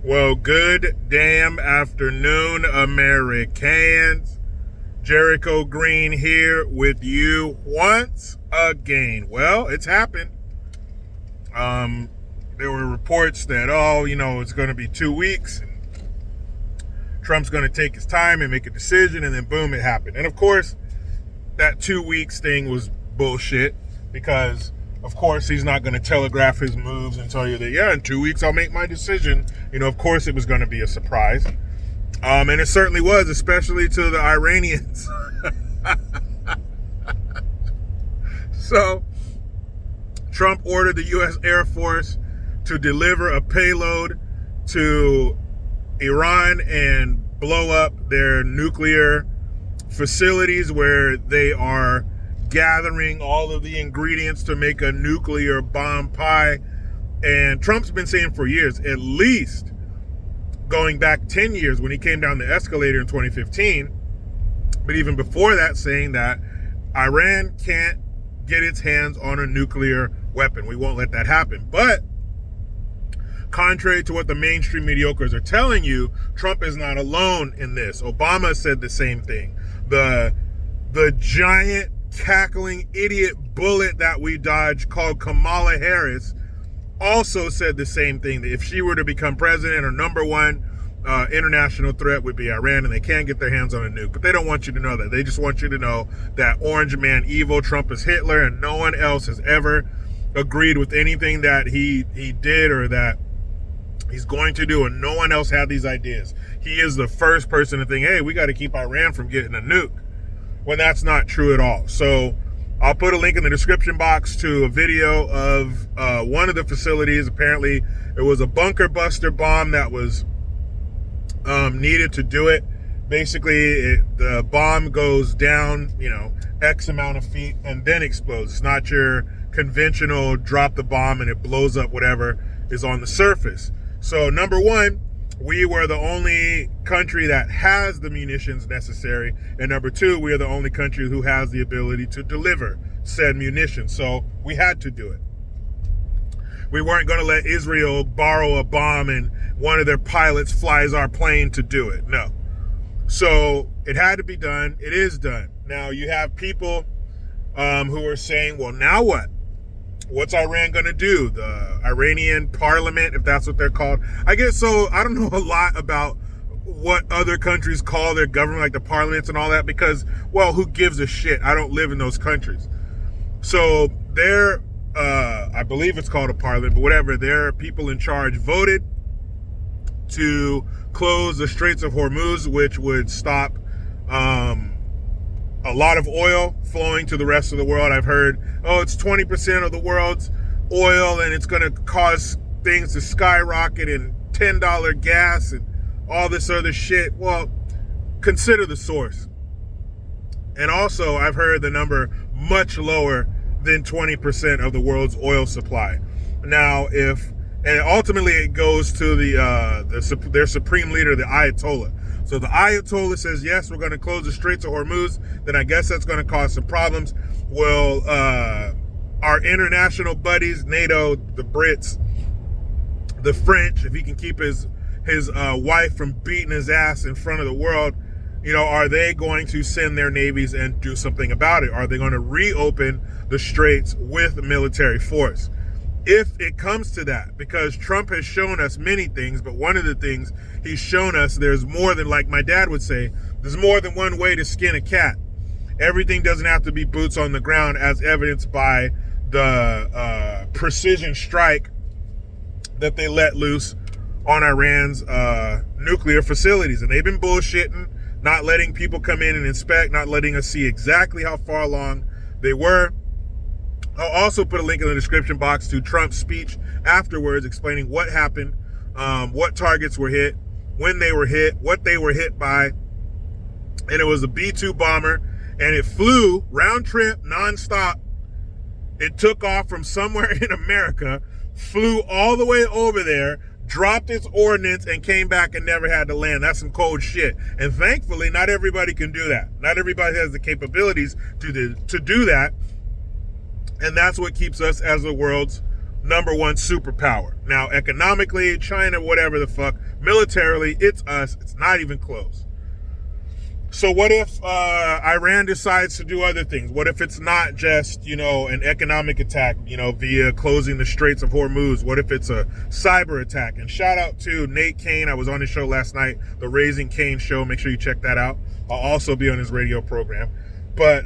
Well, good damn afternoon, Americans. Jericho Green here with you once again. Well, it's happened. There were reports that, it's going to be 2 weeks. And Trump's going to take his time and make a decision, and then boom, it happened. And of course, that 2 weeks thing was bullshit because, of course, he's not going to telegraph his moves and tell you that, in 2 weeks I'll make my decision. Of course it was going to be a surprise. And it certainly was, especially to the Iranians. So, Trump ordered the U.S. Air Force to deliver a payload to Iran and blow up their nuclear facilities where they are gathering all of the ingredients to make a nuclear bomb pie. And Trump's been saying for years, at least going back 10 years when he came down the escalator in 2015, but even before that, saying that Iran can't get its hands on a nuclear weapon. We won't let that happen. But contrary to what the mainstream mediocres are telling you, Trump is not alone in this. Obama said the same thing. The giant cackling idiot bullet that we dodged called Kamala Harris also said the same thing, that if she were to become president, her number one international threat would be Iran, and they can't get their hands on a nuke. But they don't want you to know that. They just want you to know that Orange Man evil, Trump is Hitler, and no one else has ever agreed with anything that he did or that he's going to do, and no one else had these ideas. He is the first person to think, hey, we got to keep Iran from getting a nuke, when that's not true at all. So I'll put a link in the description box to a video of one of the facilities. Apparently, it was a bunker buster bomb that was needed to do it. Basically, the bomb goes down, X amount of feet and then explodes. It's not your conventional drop the bomb and it blows up whatever is on the surface. So number one, we were the only country that has the munitions necessary. And number two, we are the only country who has the ability to deliver said munitions. So we had to do it. We weren't going to let Israel borrow a bomb and one of their pilots flies our plane to do it. No. So it had to be done. It is done. Now you have people who are saying, well, now what? What's Iran going to do? The Iranian parliament, if that's what they're called. I guess so. I don't know a lot about what other countries call their government, like the parliaments and all that, because, well, who gives a shit? I don't live in those countries. So their, I believe it's called a parliament, but whatever, their people in charge voted to close the Straits of Hormuz, which would stop a lot of oil flowing to the rest of the world. I've heard, it's 20% of the world's oil and it's going to cause things to skyrocket and $10 gas and all this other shit. Well, consider the source. And also, I've heard the number much lower than 20% of the world's oil supply. Now, and ultimately it goes to their supreme leader, the Ayatollah. So the Ayatollah says, yes, we're going to close the Straits of Hormuz. Then I guess that's going to cause some problems. Well, our international buddies, NATO, the Brits, the French, if he can keep his wife from beating his ass in front of the world, are they going to send their navies and do something about it? Are they going to reopen the straits with military force? If it comes to that, because Trump has shown us many things, but one of the things he's shown us, there's more than, like my dad would say, there's more than one way to skin a cat. Everything doesn't have to be boots on the ground, as evidenced by the precision strike that they let loose on Iran's nuclear facilities. And they've been bullshitting, not letting people come in and inspect, not letting us see exactly how far along they were. I'll also put a link in the description box to Trump's speech afterwards, explaining what happened, what targets were hit, when they were hit, what they were hit by. And it was a B-2 bomber, and it flew round trip, nonstop. It took off from somewhere in America, flew all the way over there, dropped its ordnance, and came back and never had to land. That's some cold shit. And thankfully, not everybody can do that. Not everybody has the capabilities to do that. And that's what keeps us as the world's number one superpower. Now, economically, China, whatever the fuck, militarily, it's us. It's not even close. So what if Iran decides to do other things? What if it's not just, an economic attack, via closing the Straits of Hormuz? What if it's a cyber attack? And shout out to Nate Kane. I was on his show last night, the Raising Kane show. Make sure you check that out. I'll also be on his radio program. But,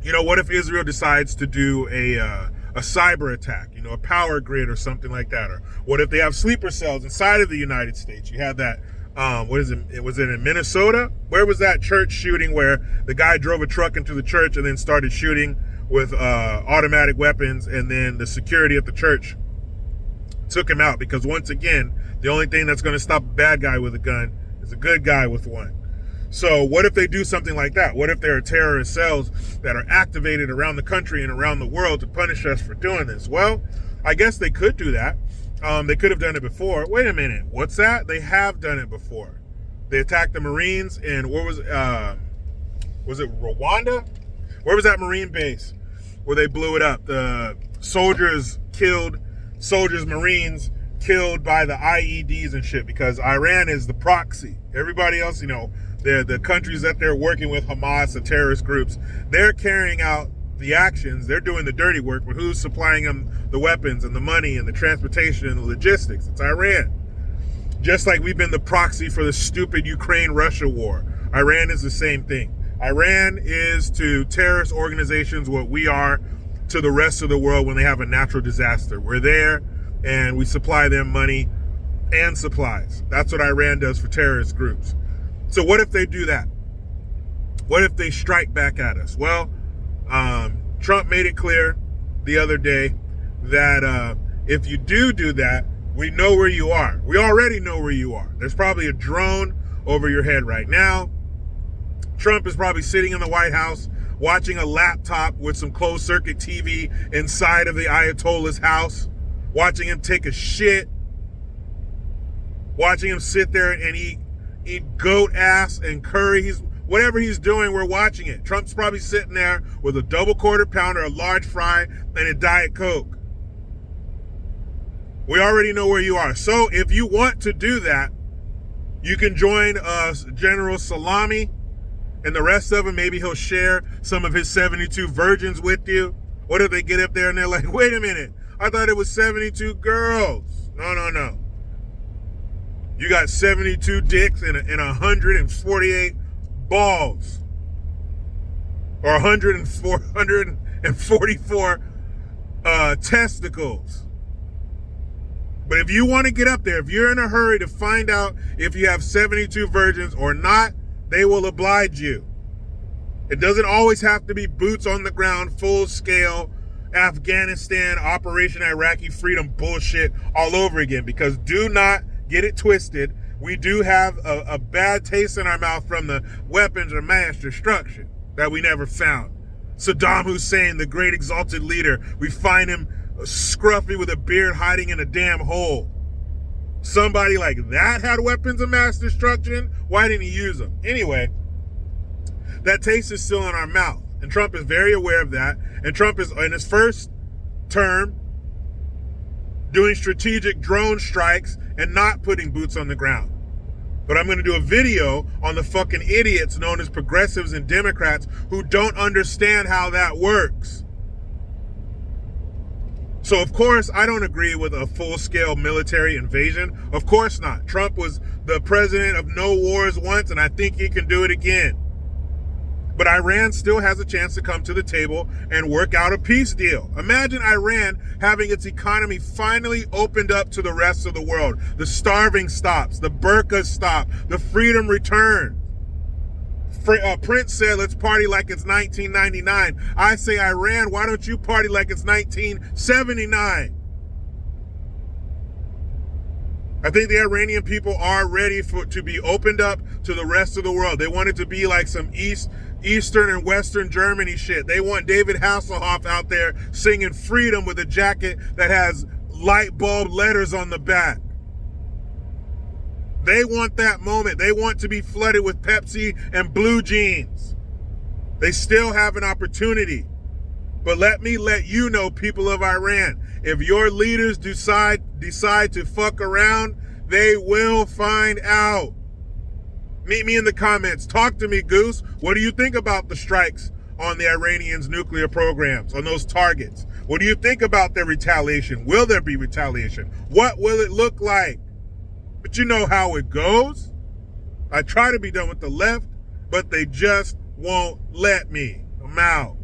what if Israel decides to do a cyber attack, a power grid or something like that? Or what if they have sleeper cells inside of the United States? You had that. Was it in Minnesota? Where was that church shooting where the guy drove a truck into the church and then started shooting with automatic weapons, and then the security at the church took him out? Because once again, the only thing that's going to stop a bad guy with a gun is a good guy with one. So what if they do something like that? What if there are terrorist cells that are activated around the country and around the world to punish us for doing this? Well, I guess they could do that. They could have done it before. Wait a minute. What's that? They have done it before. They attacked the Marines in, was it Rwanda? Where was that Marine base where they blew it up? The Marines killed by the IEDs and shit, because Iran is the proxy. Everybody else, they're the countries that they're working with, Hamas, the terrorist groups, they're carrying out the actions, they're doing the dirty work, but who's supplying them the weapons and the money and the transportation and the logistics? It's Iran. Just like we've been the proxy for the stupid Ukraine-Russia war, Iran is the same thing. Iran is to terrorist organizations what we are to the rest of the world when they have a natural disaster. We're there and we supply them money and supplies. That's what Iran does for terrorist groups. So what if they do that? What if they strike back at us? Well, Trump made it clear the other day that if you do that, we know where you are. We already know where you are. There's probably a drone over your head right now. Trump is probably sitting in the White House watching a laptop with some closed circuit TV inside of the Ayatollah's house, watching him take a shit, watching him sit there and eat goat ass and curry. Whatever he's doing, we're watching it. Trump's probably sitting there with a double quarter pounder, a large fry, and a Diet Coke. We already know where you are. So if you want to do that, you can join General Salami and the rest of them. Maybe he'll share some of his 72 virgins with you. What if they get up there and they're like, wait a minute, I thought it was 72 girls. No. You got 72 dicks and 148 balls, or 144 testicles. But if you want to get up there, if you're in a hurry to find out if you have 72 virgins or not, they will oblige you. It doesn't always have to be boots on the ground, full scale Afghanistan, Operation Iraqi Freedom bullshit all over again, because do not get it twisted. We do have a bad taste in our mouth from the weapons of mass destruction that we never found. Saddam Hussein, the great exalted leader, we find him scruffy with a beard hiding in a damn hole. Somebody like that had weapons of mass destruction? Why didn't he use them? Anyway, that taste is still in our mouth. And Trump is very aware of that. And Trump is, in his first term, doing strategic drone strikes and not putting boots on the ground. But I'm going to do a video on the fucking idiots known as progressives and Democrats who don't understand how that works. So, of course, I don't agree with a full-scale military invasion. Of course not. Trump was the president of no wars once, and I think he can do it again. But Iran still has a chance to come to the table and work out a peace deal. Imagine Iran having its economy finally opened up to the rest of the world. The starving stops, the burqas stop, the freedom returns. Prince said, let's party like it's 1999. I say, Iran, why don't you party like it's 1979? I think the Iranian people are ready to be opened up to the rest of the world. They want it to be like some Eastern and Western Germany shit. They want David Hasselhoff out there singing freedom with a jacket that has light bulb letters on the back. They want that moment. They want to be flooded with Pepsi and blue jeans. They still have an opportunity. But let me let you know, people of Iran, if your leaders decide to fuck around, they will find out. Meet me in the comments. Talk to me, Goose. What do you think about the strikes on the Iranians' nuclear programs, on those targets? What do you think about their retaliation? Will there be retaliation? What will it look like? But you know how it goes. I try to be done with the left, but they just won't let me. I'm out.